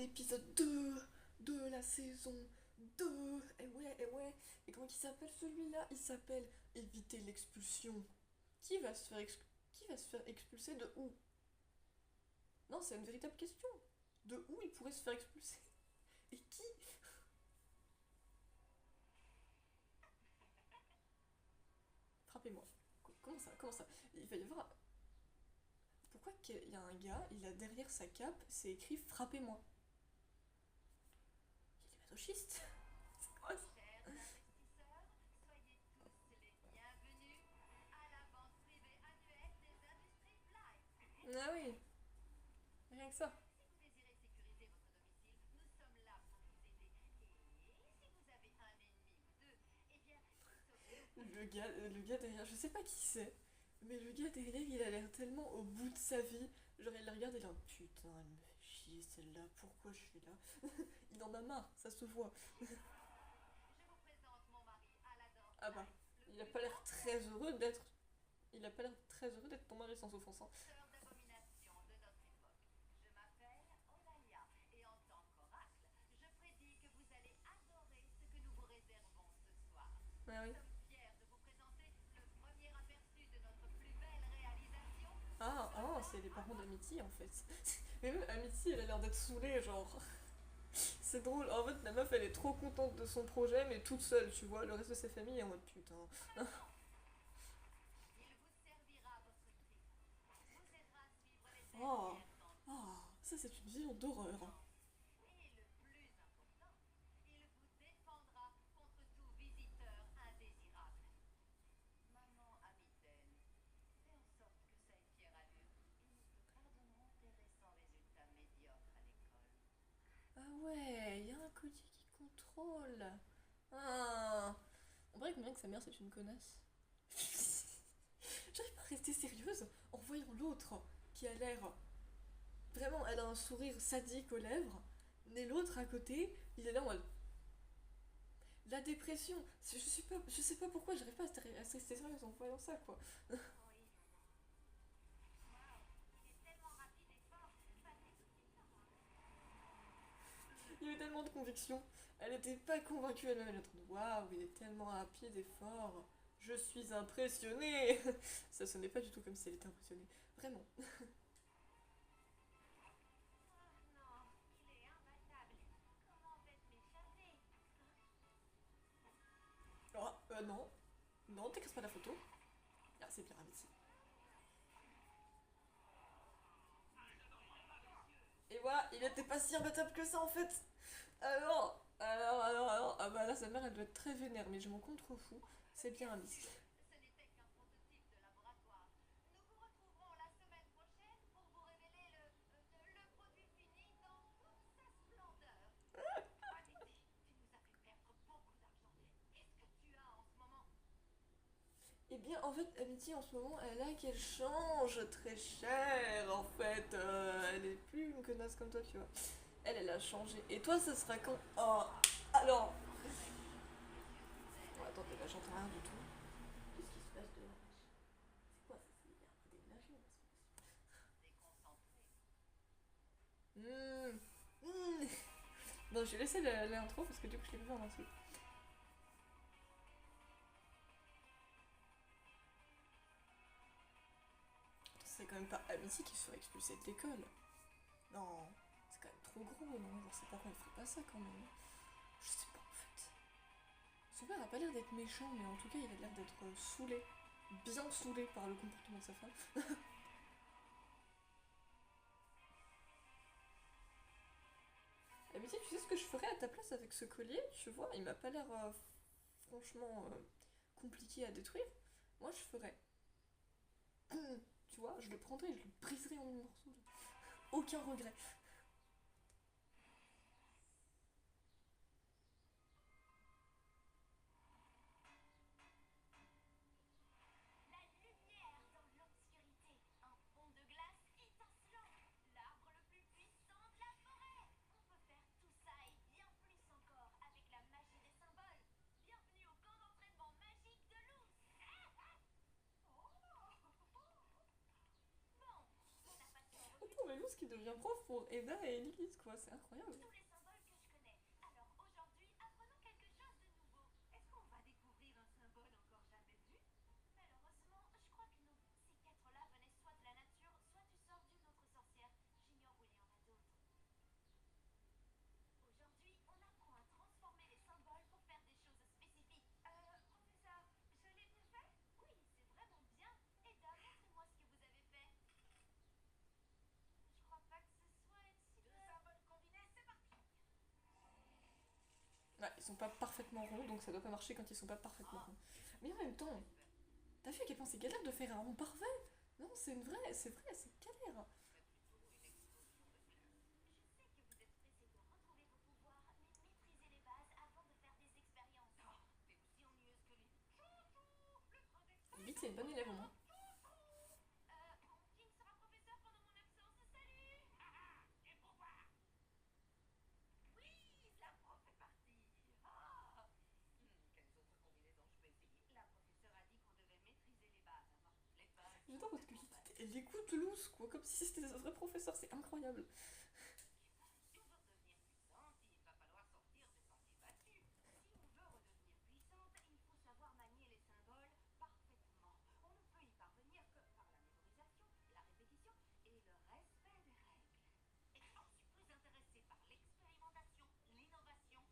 l'épisode 2 de la saison 2. Et ouais, et ouais. Et comment il s'appelle celui-là? Il s'appelle Éviter l'expulsion. Qui va se faire qui va se faire expulser de où? Non, c'est une véritable question. De où il pourrait se faire expulser? Et qui? Frappez-moi. Comment ça? Comment ça? Il va y avoir. Pourquoi qu'il y a un gars, il a derrière sa cape, c'est écrit frappez-moi. Il est masochiste. C'est quoi ça? Chers investisseurs, soyez tous les bienvenus à la vente privée annuelle des industries Fly. Ah oui, rien que ça. Si vous désirez sécuriser votre domicile, nous sommes là pour vous aider. Et si vous avez un ennemi ou deux, eh bien, sauvez-nous. Le gars derrière, je sais pas qui c'est, mais le gars derrière, il a l'air tellement au bout de sa vie. Genre, il la regarde et il est là, putain, elle me fait chier celle-là, pourquoi je suis là? Il en a marre, ça se voit. Je vous présente mon mari, Alador Ah bah, Light, il le a plus pas l'air grand très heureux investisseur d'être. Il a pas l'air très heureux d'être ton mari sans offense, hein. d'abomination de notre époque. Je m'appelle Odalia et en tant qu'oracle, je prédis que vous allez adorer ce que nous vous réservons ce soir. Ah Nous oui. sommes fiers de vous présenter le premier aperçu de notre plus belle réalisation, Ah, ah, c'est Soldat les parents Avant. d'Amity en fait. Mais même Amity, elle a l'air d'être saoulée, genre. C'est drôle. En fait, la meuf, elle est trop contente de son projet, mais toute seule, tu vois. Le reste de sa famille est en mode putain. Maintenant, il vous servira votre crime, vous aidera à suivre les Oh, dernières tentatives oh, ça c'est une vision d'horreur. et le plus important, il vous défendra contre tout visiteur indésirable. Maman Amitaine, fais en sorte que ça ait fière allure et nous te pardonnerons tes récents résultats médiocres à l'école. Ah ouais, il y a un côté qui contrôle. Ah. On dirait que bien que sa mère c'est une connasse. J'arrive pas à rester sérieuse en voyant l'autre qui a l'air. Vraiment, elle a un sourire sadique aux lèvres. Mais l'autre à côté, il est là en mode. La dépression. Je sais pas pourquoi j'arrive pas à rester sérieuse en voyant ça quoi. Oui. Waouh, il est tellement rapide et fort, ça fait tout de suite peur. Il y avait tellement de conviction. Elle était pas convaincue elle-même. Elle est en train de waouh, il est tellement rapide et fort. Je suis impressionnée. Ça sonnait pas du tout comme si elle était impressionnée. Vraiment. Oh non, il est imbattable. Comment vais-je m'échapper? Oh, non. Non, t'écrases pas la photo. Ah, c'est bien, ici. Et voilà, il était pas si imbattable que ça en fait. Alors. Ah bah là, sa mère, elle doit être très vénère, mais je m'en contrefous. C'est bien, Bien Amici. sûr, ce n'était qu'un prototype de laboratoire. Nous vous retrouverons la semaine prochaine pour vous révéler le produit fini dans toute sa splendeur. Aditi, tu nous as fait perdre beaucoup d'argent. Qu'est-ce que tu as en ce moment? Eh bien, en fait, Amity, en ce moment, elle a qu'elle change très cher, en fait. Elle est plus une connasse comme toi, tu vois. Elle a changé. Et toi, ça sera quand? Oh, alors. Messieurs, Oh, mademoiselles, attendez, là, j'entends rien du tout. Qu'est-ce qui se passe déconcentrez-vous. dehors? C'est quoi ça? Il y a un déménagement, c'est pas Déconcentrez-vous. possible. Non, j'ai laissé l'intro parce que du coup, je l'ai vu en entier. C'est quand même pas Amity qui se ferait expulser de l'école. Non, c'est quand même trop gros, non? Genre, ses parents, ils feraient pas ça quand même. Je sais pas, en fait. Son père a pas l'air d'être méchant, mais en tout cas, il a l'air d'être saoulé. Bien saoulé par le comportement de sa femme. Amity, tu sais ce que je ferais à ta place avec ce collier? Tu vois, il m'a pas l'air franchement compliqué à détruire. Moi, je ferais. Tu vois, je le prendrais et je le briserais en mille morceaux. Aucun regret. La lumière dans l'obscurité, un pont de glace étincelant, l'arbre le plus puissant de la forêt. On peut faire tout ça et bien plus encore avec la magie des symboles. Bienvenue au camp d'entraînement magique de Luz. Bon, mon impatience Attends, refuse. mais Luz qui devient prof pour Eda et Lilith, quoi. C'est incroyable. ils sont pas parfaitement ronds, donc ça doit pas marcher quand ils sont pas parfaitement ronds. Mais en même temps, t'as vu à quel point c'est galère de faire un rond parfait? Non, c'est vrai, c'est galère. Je sais que vous êtes pressé de retrouver vos pouvoirs, mais maîtrisez les bases avant de faire des expériences. T'es aussi ennuyeuse que lui. Chouchou, le train Vite, c'est une bonne élève au moins. Bon, King sera professeur pendant mon absence. Salut! Et pourquoi? Oui, la prof est partie. Quelles autres combinaisons je peux essayer? La professeure a dit qu'on devait maîtriser les bases, avoir toutes les bases. J'adore parce que elle écoute loose, quoi, comme si c'était un vrai professeur, c'est incroyable. Si on veut redevenir puissante, il va falloir sortir des sentiers battus. Si on veut redevenir puissante, il faut savoir manier les symboles parfaitement. On ne peut y parvenir que par la mémorisation, la répétition et le respect des règles. Et je suis plus intéressée par l'expérimentation,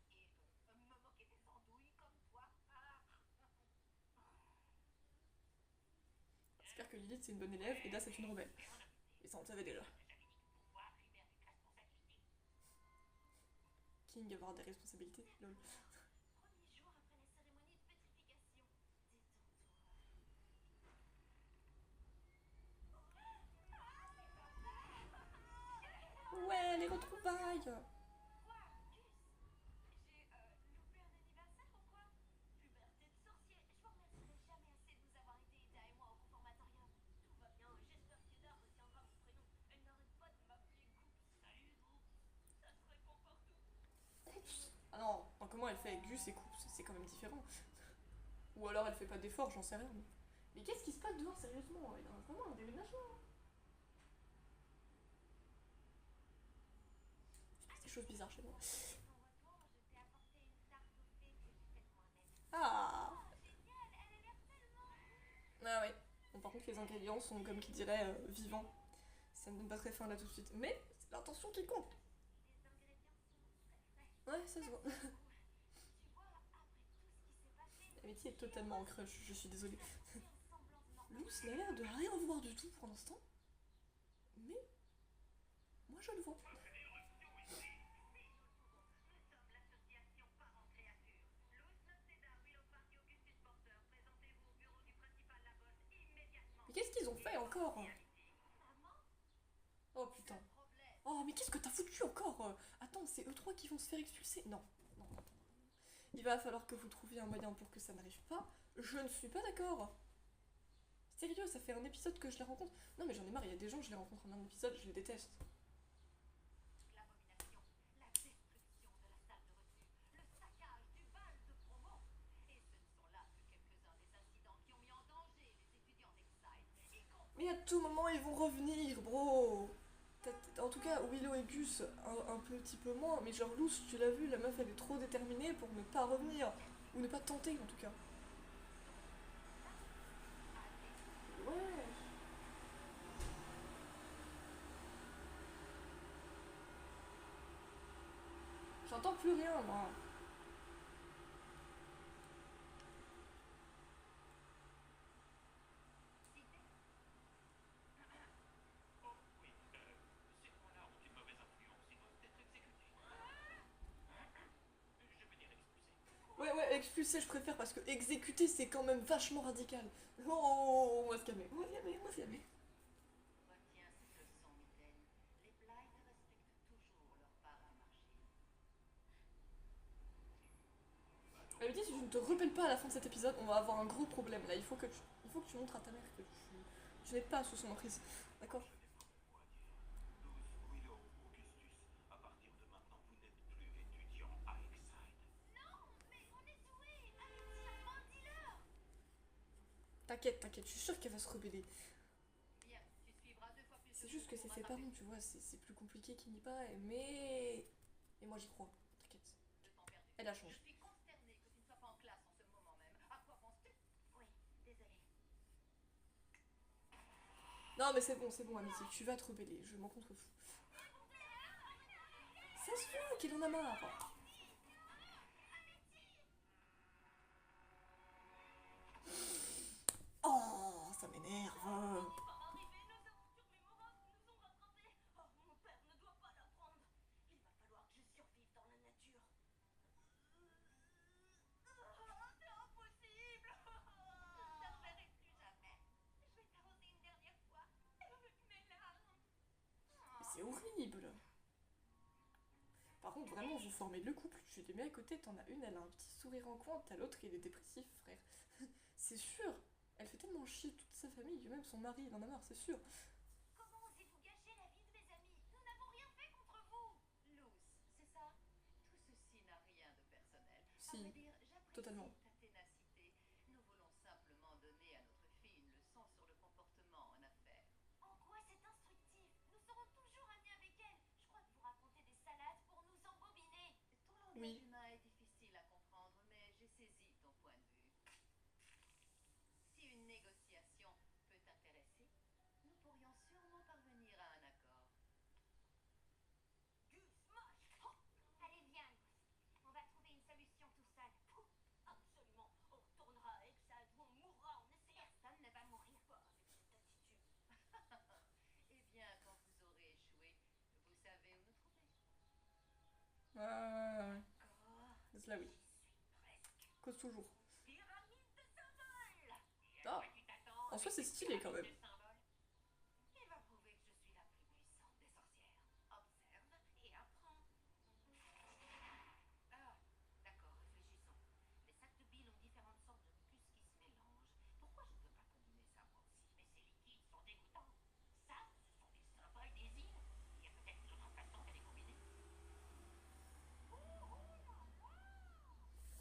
l'innovation et me moquer des andouilles comme toi. J'espère que Lilith c'est une bonne élève et Da c'est une rebelle. Et ça on le savait déjà. King avoir des responsabilités, lol. Premier jour après la cérémonie de pétrification. Détends-toi. Ouais, les retrouvailles. Quoi, Gus? J'ai loupé un anniversaire ou quoi? Puberté de sorcier. Je vous remercierai jamais assez de nous avoir aidés, Ida et moi, au conformatorium. Tout va bien, j'espère qu'Ida retiendra mon prénom. Elle n'arrête pas de m'appeler Goops. Salut, Goops. Ça te réconforte tout. Coups. Ah non, donc comment elle fait avec Gus et Coups, c'est quand même différent. Ou alors elle fait pas d'efforts, j'en sais rien. Mais qu'est-ce qui se passe dehors sérieusement? Il y a vraiment un déménagement. Il se passe des choses bizarres chez moi. En retour, je t'ai apporté une tarte au thé que j'ai faite moi-même. Ah. Oh, génial, elle a l'air tellement... Ah ouais. Bon, par contre les ingrédients sont comme qui dirait vivants. Ça me donne pas très faim là tout de suite. Mais c'est l'intention qui compte. Les ingrédients sont très frais. Ouais, ça se voit. Merci beaucoup. Tu vois, après tout ce qui s'est passé, L'amitié est totalement en crush, je suis désolée. j'ai retrouvé un semblant de Luce normalité. n'a l'air de rien voir du tout pour l'instant. Mais moi je le vois. Nous sommes l'association Parents Créatures. Luz Noceda, Willow Park et Augustus Porter. Présentez-vous au bureau du principal Lagos immédiatement. Mais qu'est-ce qu'ils ont fait encore? Maman, Oh putain. problème. Oh mais qu'est-ce que t'as foutu encore? Attends, c'est eux trois qui vont se faire expulser? Non, non, non. Il va falloir que vous trouviez un moyen pour que ça n'arrive pas. Je ne suis pas d'accord. Sérieux, ça fait un épisode que je les rencontre. Non mais j'en ai marre, il y a des gens, je les rencontre en un épisode, je les déteste. L'abomination, la destruction de la salle de retenue, le saccage du bal de promo. Et ce ne sont là que quelques-uns des incidents qui ont mis en danger les étudiants d'Exide. Et Mais à tout moment ils vont revenir, bro. En tout cas, Willow et Gus, un petit peu moins, mais genre Luce, tu l'as vu, la meuf elle est trop déterminée pour ne pas revenir. Ou ne pas tenter en tout cas. Ouais. J'entends plus rien moi. Oh oui, ces points-là ont une mauvaise influence, ils doivent être exécutés. Je veux dire expulsés. Ouais, ouais, expulser je préfère parce que exécuter c'est quand même vachement radical. Oh, on va se calmer, on va se calmer, on va se calmer. retiens cette leçon, Mitaine. Les Blythe respectent toujours leur part à marcher. Elle me dit si je ne te repelle pas à la fin de cet épisode, on va avoir un gros problème. Là, il faut que tu montres à ta mère que je n'ai pas sous son emprise. D'accord? Je vais vous le dire. Luz, Willow, Augustus, à partir de maintenant, vous n'êtes plus étudiants à Exide. Non, mais on est doués. Allez-y, enfin, dis-leur. T'inquiète, t'inquiète, je suis sûre qu'elle va se rebeller. Bien, tu suivras 2 fois plus C'est de juste que cours c'est pour ses rattraper parents, tu vois, c'est plus compliqué qu'il n'y paraît. Mais. Et moi j'y crois, t'inquiète. le temps perdu. Elle a Je changé. suis consternée que tu ne sois pas en classe en ce moment même. À quoi penses-tu? Oui, désolée. Non, mais c'est bon, amitié, tu vas te rebeller, je m'en contrefous. Ça se voit qu'il en a marre. Oh, ça m'énerve. Par arriver, nos aventures mémorables nous ont rattrapés. Oh, mon père ne doit pas l'apprendre. Il va falloir que je survive dans la nature. C'est horrible. Par contre, vraiment, vous formez le couple. Je t'ai mis à côté, t'en as une, elle a un petit sourire en coin, t'as l'autre, il est dépressif, frère. C'est sûr. Elle fait tellement chier toute sa famille, même son mari, il en a marre, c'est sûr. Comment osez-vous gâcher la vie de mes amis? Nous n'avons rien fait contre vous. Luce, c'est ça? Tout ceci n'a rien de personnel. À vrai Si, dire, j'apprécie totalement. ta ténacité. Nous voulons simplement donner à notre fille une leçon sur le comportement en affaires. En quoi c'est instructif? Nous serons toujours amis avec elle. Je crois que vous racontez des salades pour nous embobiner. Ton langage Oui. humain est difficile à comprendre, mais j'ai saisi ton point de vue. Si une négociation peut t'intéresser, nous pourrions sûrement parvenir à un accord. Gus, moche! Oh, allez, viens, Gus. On va trouver une solution tout seul. Absolument. On retournera à Exad ou on mourra en essayant. Personne ne va mourir pas avec cette attitude. Eh bien, quand vous aurez échoué, vous savez où nous trouver. Ouais. D'accord. C'est là, oui. J'y suis presque. Cause toujours. Pyramide de symboles. Et à Ah, quoi tu t'attends en soi, avec c'est une stylé quand pyramide même. de symboles? Il va prouver que je suis la plus puissante des sorcières. Observe et apprends. Ah, d'accord, réfléchissons. Les sacs de billes ont différentes sortes de mucus qui se mélangent. Pourquoi je ne peux pas combiner ça moi aussi? Mais ces liquides sont dégoûtants. Ça, ce sont des symboles des îles. Il y a peut-être une autre façon de les combiner.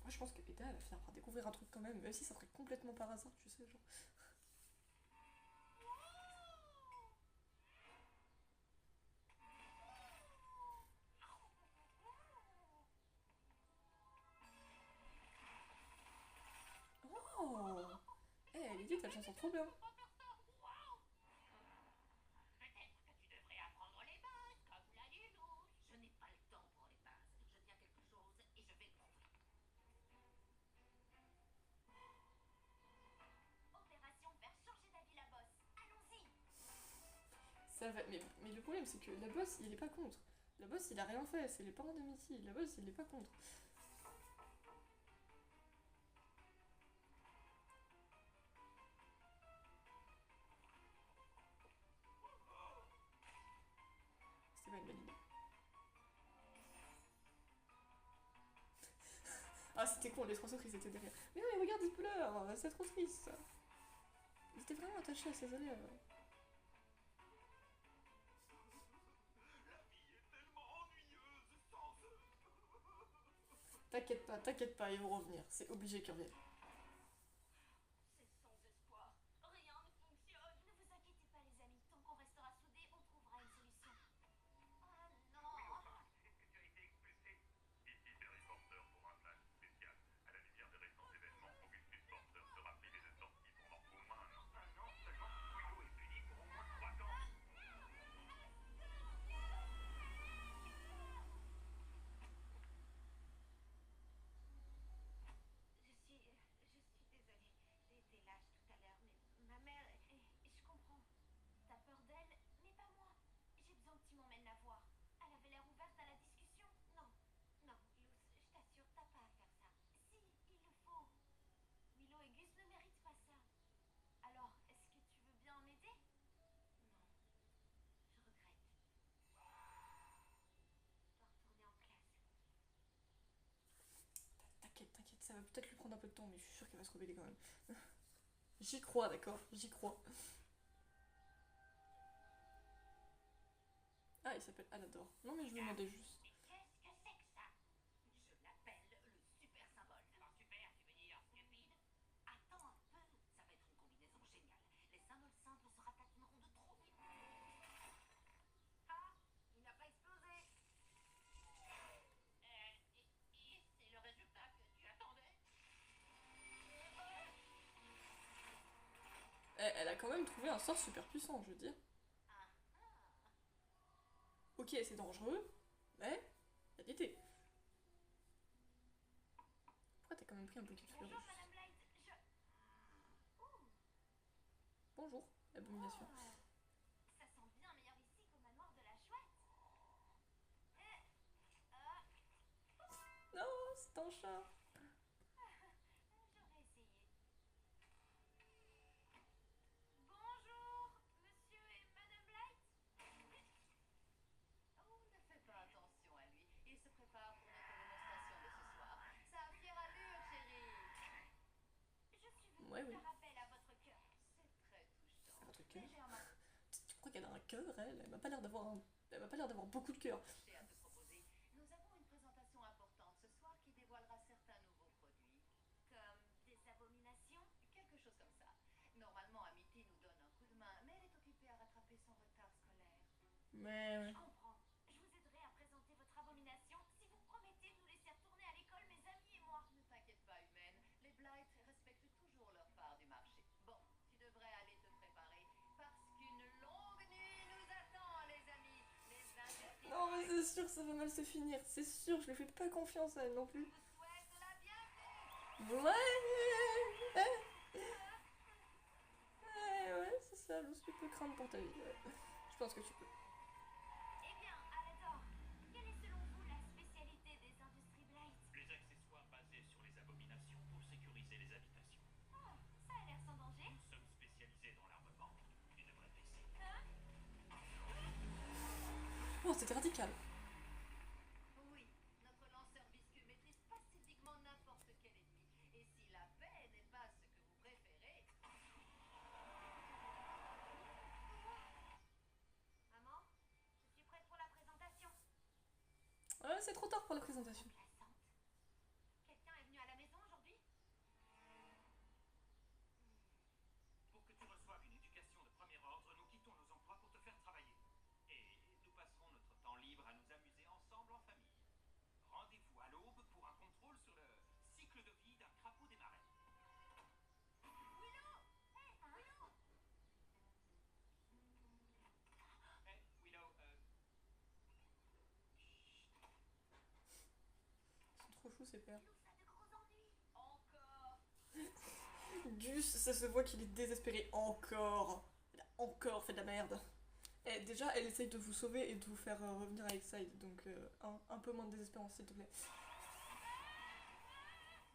Moi, je pense que Eda, elle va finir par découvrir un truc quand même, même si ça ferait complètement par hasard, tu sais, genre. Oh! Eh, Lydie, elle s'en sort trop bien. Peut-être que tu devrais apprendre les bases, comme l'a dit Lou. Je n'ai pas le temps pour les bases. Je tiens quelque chose et je vais le prouver. Opération faire changer d'avis la bosse. Allons-y. Ça va. Mais le problème, c'est que la boss, il est pas contre. La boss, il a rien fait, c'est les parents de Mitty. La boss, il est pas contre. C'était pas une bonne idée. Ah, c'était con, les trois autres, ils étaient derrière. Mais non, mais regarde, ils pleurent, c'est trop triste. Ils étaient vraiment attachés à ses élèves. La vie est tellement ennuyeuse sans eux. T'inquiète pas, ils vont revenir. C'est obligé qu'ils reviennent. C'est sans espoir. Rien ne fonctionne. Ne vous inquiétez pas, les amis. Tant qu'on restera soudés, on trouvera une solution. Oh non. Oui, enfin, est-ce que tu as été expulsé? Ici Terry Porter pour un flash spécial. À la lumière des récents événements, Augustus Porter sera privé de sortie pendant au moins un an. Un an seulement? Willow est puni pour au moins 3 ans. Je suis désolée. J'ai été lâche tout à l'heure, mais ma mère je comprends. T'as peur d'elle, mais pas moi. J'ai besoin que tu m'emmènes la voir. Elle avait l'air ouverte à la discussion. Non, non, Luce, je t'assure, t'as pas à faire ça. Si, il le faut. Willow et Gus ne méritent pas ça. Alors, est-ce que tu veux bien m'aider? Non, je regrette. Je dois retourner en classe. T'inquiète, ça va peut-être lui prendre un peu de temps, mais je suis sûre qu'elle va se rebeller quand même. J'y crois, d'accord? J'y crois. Ah, il s'appelle Alador. Non, mais je me demandais juste. Mais qu'est-ce que c'est que ça? Je l'appelle le super symbole. Par super, tu veux dire stupide? Attends un peu, ça va être une combinaison géniale. Les symboles simples se ratatineront de trop vite. Ah, il n'a pas explosé. Et c'est le résultat que tu attendais? Elle a quand même trouvé un sort super puissant, je veux dire. Ah ah. Ok, c'est dangereux, mais il y a d'été. Pourquoi t'as quand même pris un bouquet de fleurs Bonjour, juste? Madame Light. Ouh. Bonjour, abomination. Oh, ça sent bien meilleur ici qu'au manoir de la chouette. Ah, Non, c'est un chat. j'aurais essayé. Bonjour, monsieur et madame Light. qu'elle a un cœur, elle m'a pas l'air d'avoir elle m'a pas l'air d'avoir beaucoup de cœur. J'ai à te proposer. Nous avons une présentation importante ce soir qui dévoilera certains nouveaux produits. Comme des abominations? Quelque chose comme ça. Normalement, Amity nous donne un coup de main, mais elle est occupée à rattraper son retard scolaire. Mais Je ouais. comprends. Je vous aiderai à présenter votre abomination si vous promettez de nous laisser retourner à l'école, mes amis et moi. Ne t'inquiète pas, humaine. Les Blight respectent toujours leur part du marché. Bon, tu devrais aller te préparer parce qu'une longue nuit nous attend, les amis. Les Non mais c'est indescriptibles. sûr ça va mal se finir, c'est sûr, je lui fais pas confiance à elle non Je plus. vous souhaite la bienvenue. Ouais. Ouais, c'est ça, Luce, tu peux craindre pour ta vie. Ouais. Je pense que tu peux. Eh bien, Alador, quelle est selon vous la spécialité des industries Blight? Les accessoires basés sur les abominations pour sécuriser les habitations. Oh, ça a l'air sans danger. Nous sommes spécialisés dans l'armement. Tu devrais baisser. Oh, c'était radical. Oui, notre lanceur visqueux maîtrise pacifiquement n'importe quel ennemi. Et si la paix n'est pas ce que vous préférez... Maman, je suis prête pour la présentation. Ouais, c'est trop tard pour la présentation. Glaçante. Quelqu'un est venu à la maison aujourd'hui? Pour que tu reçoives une éducation de premier ordre, nous quittons nos emplois pour te faire travailler. Et nous passerons notre temps libre à nous amuser ensemble en famille. Rendez-vous à l'aube pour un contrôle sur le cycle de vie d'un crapaud des marais. Willow! Hé, Willow! Eh, Willow, Ils sont trop chauds ces pères. Willow, ça a de gros ennuis. Encore? Gus, ça se voit qu'il est désespéré encore. Elle a encore fait de la merde. Et déjà, elle essaye de vous sauver et de vous faire revenir à Exide, donc un peu moins de désespérance s'il te plaît.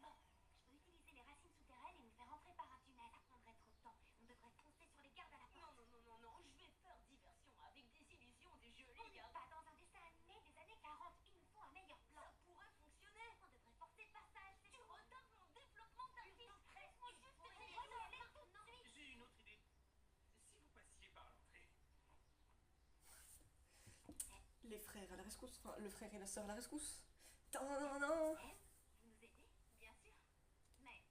Bon, je peux utiliser les racines souterraines et nous faire entrer par un tunnel. Ça prendrait trop de temps. On devrait foncer sur les gardes à la porte. Non, je vais faire diversion avec des illusions, des Oh, jolies gardes. Pas dans un dessin animé des années 40. Il nous faut un meilleur plan. Ça pourrait fonctionner. On devrait forcer le passage. Tu retardes mon développement d'artiste. Laisse-moi juste essayer d'y aller tout de suite. j'ai une autre idée. Si vous passiez par l'entrée. Les frères à la rescousse, enfin le frère et la sœur à la rescousse. Non, non, non. Vous nous aider, bien sûr. Mais,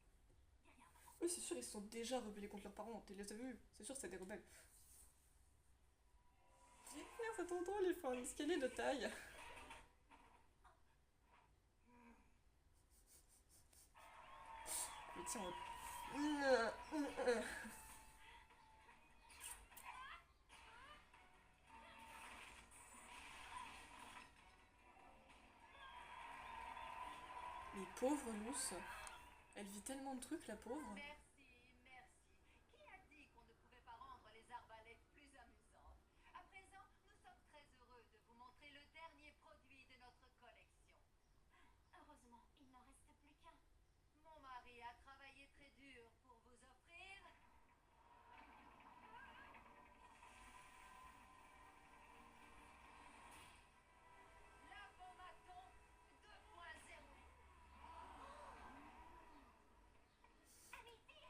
dis rien. Eux, c'est sûr, ils se sont déjà rebellés contre leurs parents, tu les as vus. C'est sûr, c'est des rebelles. Merde, c'est trop drôle, il faut un escalier de taille. Mais tiens, mais pauvre Luce. Elle vit tellement de trucs, la pauvre. Merci. Qui a dit qu'on ne pouvait pas rendre les arbalètes plus amusantes? À présent, nous sommes très heureux de vous montrer le dernier produit de notre collection. Heureusement, il n'en reste plus qu'un. Mon mari a travaillé très dur pour vous offrir... L'abomaton 2.0.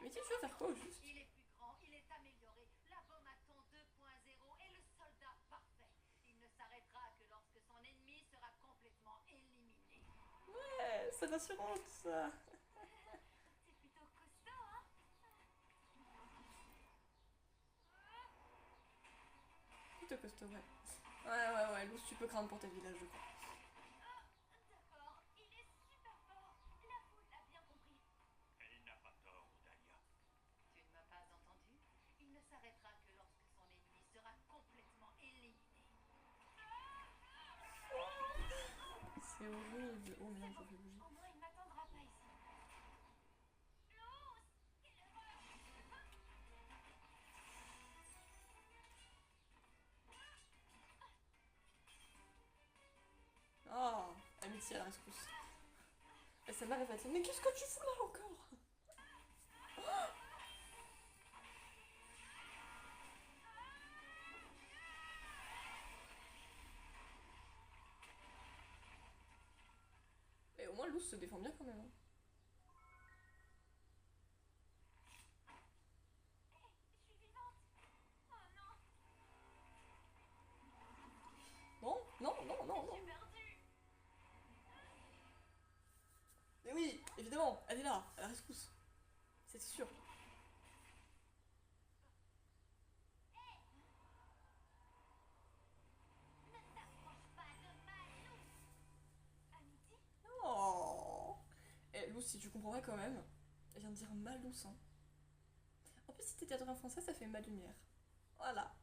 Mais tu veux faire quoi au juste? Il est plus grand, il est amélioré. L'abomaton 2.0 est le soldat parfait. Il ne s'arrêtera que lorsque son ennemi sera complètement éliminé. Ouais, c'est rassurant tout ça. C'est plutôt costaud, hein? Plutôt costaud, ouais. Ouais, Luce, tu peux craindre pour ta village, je crois. D'accord, il est super fort. La foule l'a bien compris. Elle n'a pas tort, Odalia. Tu ne m'as pas entendu? Il ne s'arrêtera que lorsque son ennemi sera complètement éliminé. C'est horrible. Oh merde, je fais bouger. Au moins, il ne m'attendra pas ici. Luz! Quelle erreur! Oh, Amitié à la rescousse. Et sa mère, elle va dire, mais qu'est-ce que tu fous là encore? Et au moins, Luce se défend bien quand même. Hein. Je suis vivante! Oh non! Évidemment, elle est là, à la rescousse. C'est sûr. Ne t'approche pas de ma loupe. Amity? Oh. Et Lous, si tu comprends pas quand même, elle vient de dire Malous, hein. En plus, si t'es traduit en français, ça fait ma lumière. Voilà.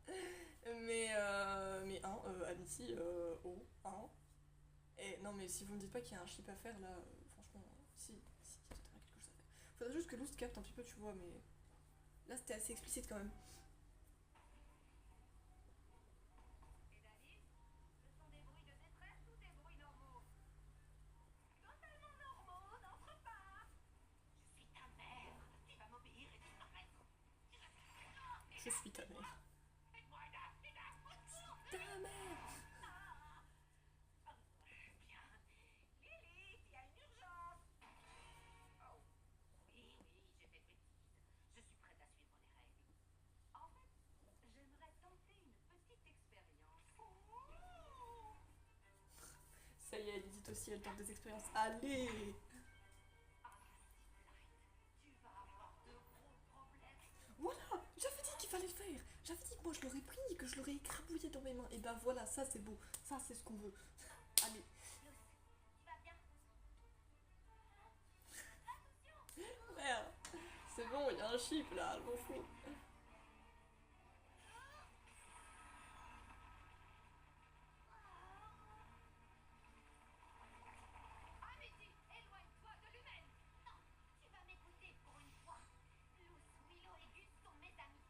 Mais hein, Amity, oh, hein. Et non, mais si vous me dites pas qu'il y a un chip à faire là, franchement, si, il y a totalement quelque chose à faire. Faudrait juste que Lous capte un petit peu, tu vois, mais là c'était assez explicite quand même. Et Dalis? Ce sont des bruits de détresse ou des bruits normaux? Totalement normaux, n'entre pas! Je suis ta mère. Tu vas m'obéir et disparaître. Je suis ta mère. Aide-moi, Eda! Ta mère. Bien. Lily, il y a une urgence. Oh. Oui, j'ai fait bêtise. Je suis prête à suivre les règles. En fait, j'aimerais tenter une petite expérience. Ça y est, elle dit aussi, elle tente des expériences. Allez. Ah, tu vas avoir de gros problèmes. Voilà, j'avais dit qu'il fallait le faire. J'avais dit que moi je l'aurais pris, que je l'aurais écrabouillé dans mes mains. Et ben voilà, ça c'est beau. Ça c'est ce qu'on veut. Allez. Luce, tu vas bien? Merde. C'est bon, il y a un chip là, je m'en fous. Amity, éloigne-toi de l'humaine. Non, tu vas m'écouter pour une fois. Luce, Willow et Gus sont mes amis.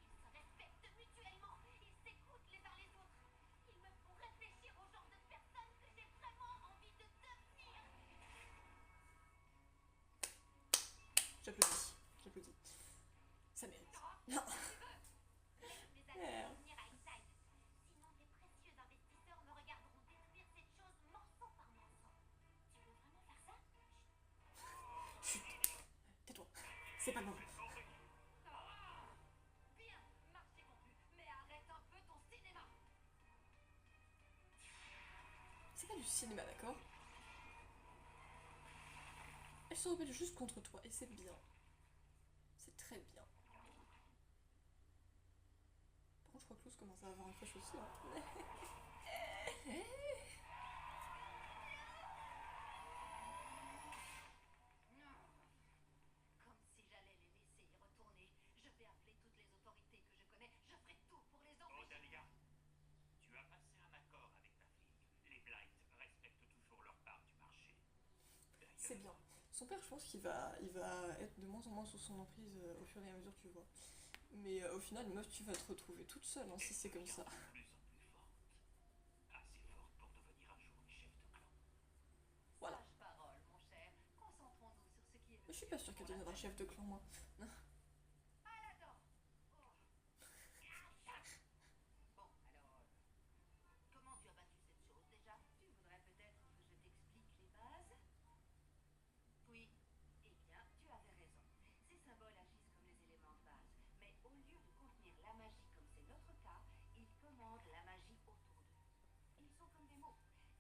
Ils se respectent mutuellement. Ils s'écoutent les uns les autres. Ils me font réfléchir au genre de personne que j'ai vraiment envie de devenir. J'applaudis. J'applaudis. Ça mérite. Non. Laisse mes amis Merde. revenir à Inside. Sinon, les précieux investisseurs me regarderont détruire cette chose morceau par morceau. Tu veux vraiment faire ça? Chut. Tais-toi. C'est pas le moment. Bien, marché conclu. Mais arrête un peu ton cinéma. C'est pas du cinéma, d'accord? Elle se rebelle juste contre toi et c'est bien. C'est très bien. Par contre, je crois que Luz commence à avoir un crush aussi. Hein. Comme si j'allais les laisser y retourner. Je vais appeler toutes les autorités que je connais. Je ferai tout pour les Oh, empêcher. Dahlia, tu as passé un accord avec ta fille. Les Blight respectent toujours leur part du marché. C'est D'ailleurs, bien. Son père, je pense il va être de moins en moins sous son emprise au fur et à mesure, tu vois. Mais au final, meuf, tu vas te retrouver toute seule hein, si c'est comme ça. de plus en plus forte. Assez forte pour devenir un jour une chef de clan. Voilà. Sage parole, mon cher. Concentrons-nous sur ce qui est Mais le je suis pas mieux sûre pour qu'elle la deviendra chef de clan, moi. Ah là-dedans. Oh. Bon, alors, comment tu as battu cette chose déjà? Tu voudrais peut-être que je t'explique les bases? Oui. Eh bien, tu avais raison. Ces symboles agissent comme les éléments de base. Mais au lieu de contenir la magie comme c'est notre cas, ils commandent la magie autour d'eux. Ils sont comme des mots.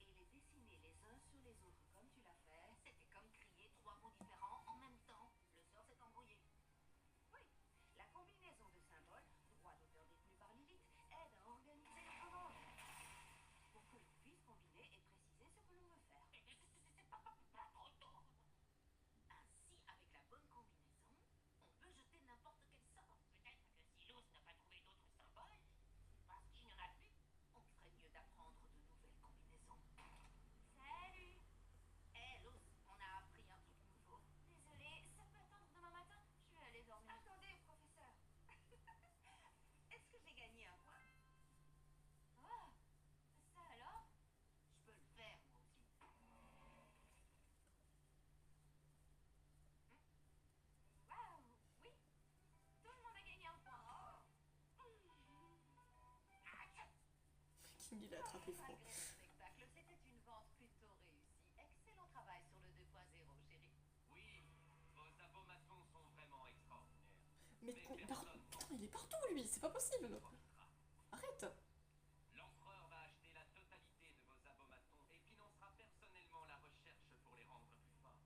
Et les dessiner les uns sur les autres comme tu l'as fait, c'était comme crier trois mots différents en même temps. Le sort s'est embrouillé. Oui, la combinaison de symboles, droit d'auteur détenu par Lilith, aide à organiser les commandes. Pour que l'on puisse combiner et préciser ce que l'on veut faire. C'est pas trop tôt. Ainsi, avec la bonne combinaison, on peut jeter n'importe quel sort. Peut-être que si Luz n'a pas trouvé d'autres symboles, c'est parce qu'il n'y en a plus. On ferait mieux d'apprendre de nouvelles combinaisons. Salut! Hé, Luz, on a appris un truc nouveau. Désolée, ça peut attendre demain matin? Je vais aller dormir. Attendez, professeur. Est-ce que j'ai gagné un point? Ah, ça alors? Je peux le faire, moi aussi. Waouh, oui, tout le monde a gagné un point. King, il a attrapé froid. Malgré le spectacle, c'était une vente plutôt réussie. Excellent travail sur le 2.0, chérie. Oui, vos abomatons sont vraiment extraordinaires. Mais Mais par... personne putain, il est partout lui, c'est pas possible. profitera. Arrête. L'empereur va acheter la totalité de vos abomatons et financera personnellement la recherche pour les rendre plus forts.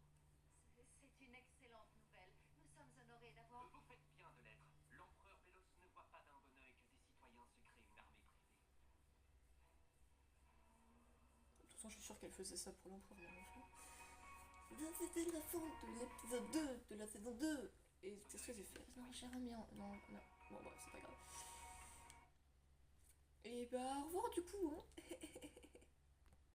je suis sûre qu'elle faisait ça pour l'empereur, mon enfant. C'était la fin de l'épisode 2 de la saison 2. Et qu'est-ce que j'ai fait? Non, j'ai remis en... Non, non. Bon, bah, c'est pas grave. Et bah, au revoir du coup, hein.